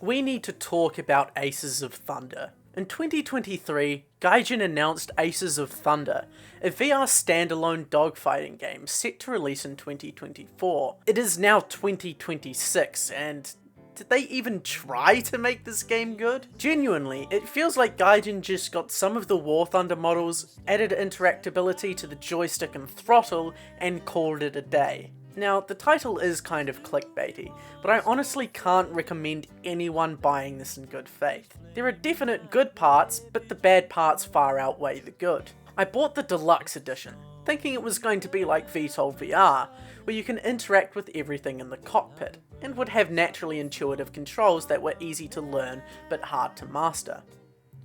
we need to talk about Aces of Thunder. In 2023, Gaijin announced Aces of Thunder, a VR standalone dogfighting game set to release in 2024. It is now 2026, and did they even try to make this game good? Genuinely, it feels like Gaijin just got some of the War Thunder models, added interactibility to the joystick and throttle, and called it a day. Now, the title is kind of clickbaity, but I honestly can't recommend anyone buying this in good faith. There are definite good parts, but the bad parts far outweigh the good. I bought the deluxe edition, thinking it was going to be like vtol VR, where you can interact with everything in the cockpit, and would have naturally intuitive controls that were easy to learn but hard to master.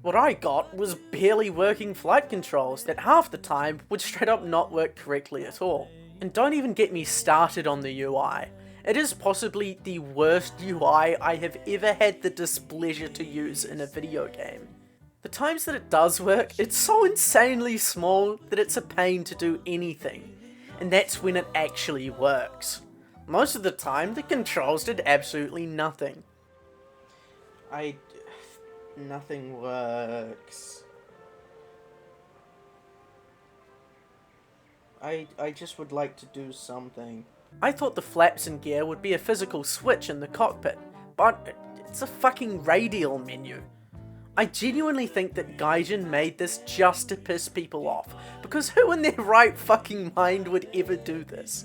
What I got was barely working flight controls that half the time would straight up not work correctly at all. And don't even get me started on the UI. It is possibly the worst UI I have ever had the displeasure to use in a video game. The times that it does work, it's so insanely small that it's a pain to do anything, and that's when it actually works. Most of the time, the controls did absolutely nothing. Nothing works. I just would like to do something. I thought the flaps and gear would be a physical switch in the cockpit, but it's a fucking radial menu. I genuinely think that Gaijin made this just to piss people off, because who in their right fucking mind would ever do this?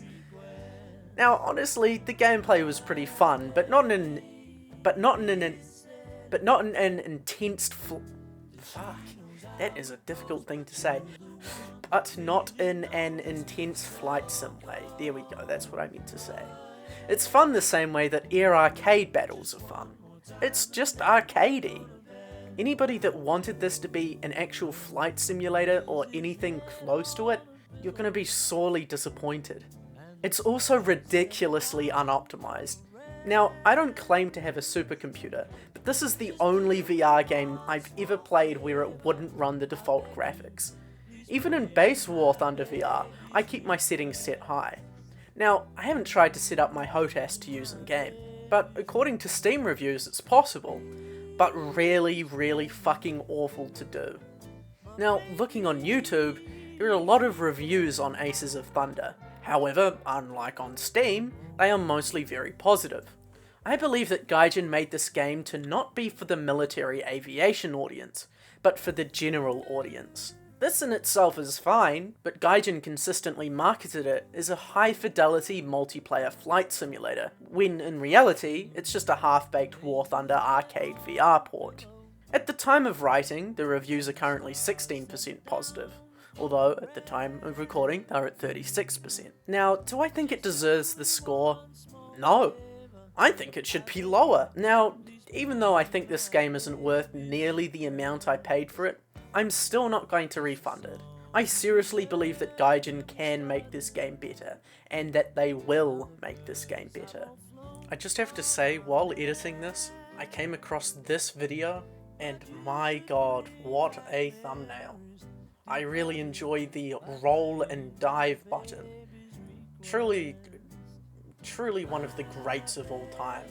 Now, honestly, the gameplay was pretty fun, but not in an intense fuck. That is a difficult thing to say. But not in an intense flight sim way. There we go, that's what I meant to say. It's fun the same way that air arcade battles are fun. It's just arcadey. Anybody that wanted this to be an actual flight simulator or anything close to it, you're gonna be sorely disappointed. It's also ridiculously unoptimized. Now, I don't claim to have a supercomputer, but this is the only VR game I've ever played where it wouldn't run the default graphics. Even in base War Thunder VR, I keep my settings set high. Now, I haven't tried to set up my HOTAS to use in game, but according to Steam reviews it's possible, but really fucking awful to do. Now, looking on YouTube, there are a lot of reviews on Aces of Thunder. However, unlike on Steam, they are mostly very positive. I believe that Gaijin made this game to not be for the military aviation audience, but for the general audience. This in itself is fine, but Gaijin consistently marketed it as a high-fidelity multiplayer flight simulator, when in reality, it's just a half-baked War Thunder arcade VR port. At the time of writing, the reviews are currently 16% positive, although at the time of recording, they're at 36%. Now, do I think it deserves the score? No. I think it should be lower. Now, even though I think this game isn't worth nearly the amount I paid for it, I'm still not going to refund it. I seriously believe that Gaijin can make this game better, and that they will make this game better. I just have to say, while editing this, I came across this video, and my god, what a thumbnail. I really enjoy the roll and dive button. Truly one of the greats of all time.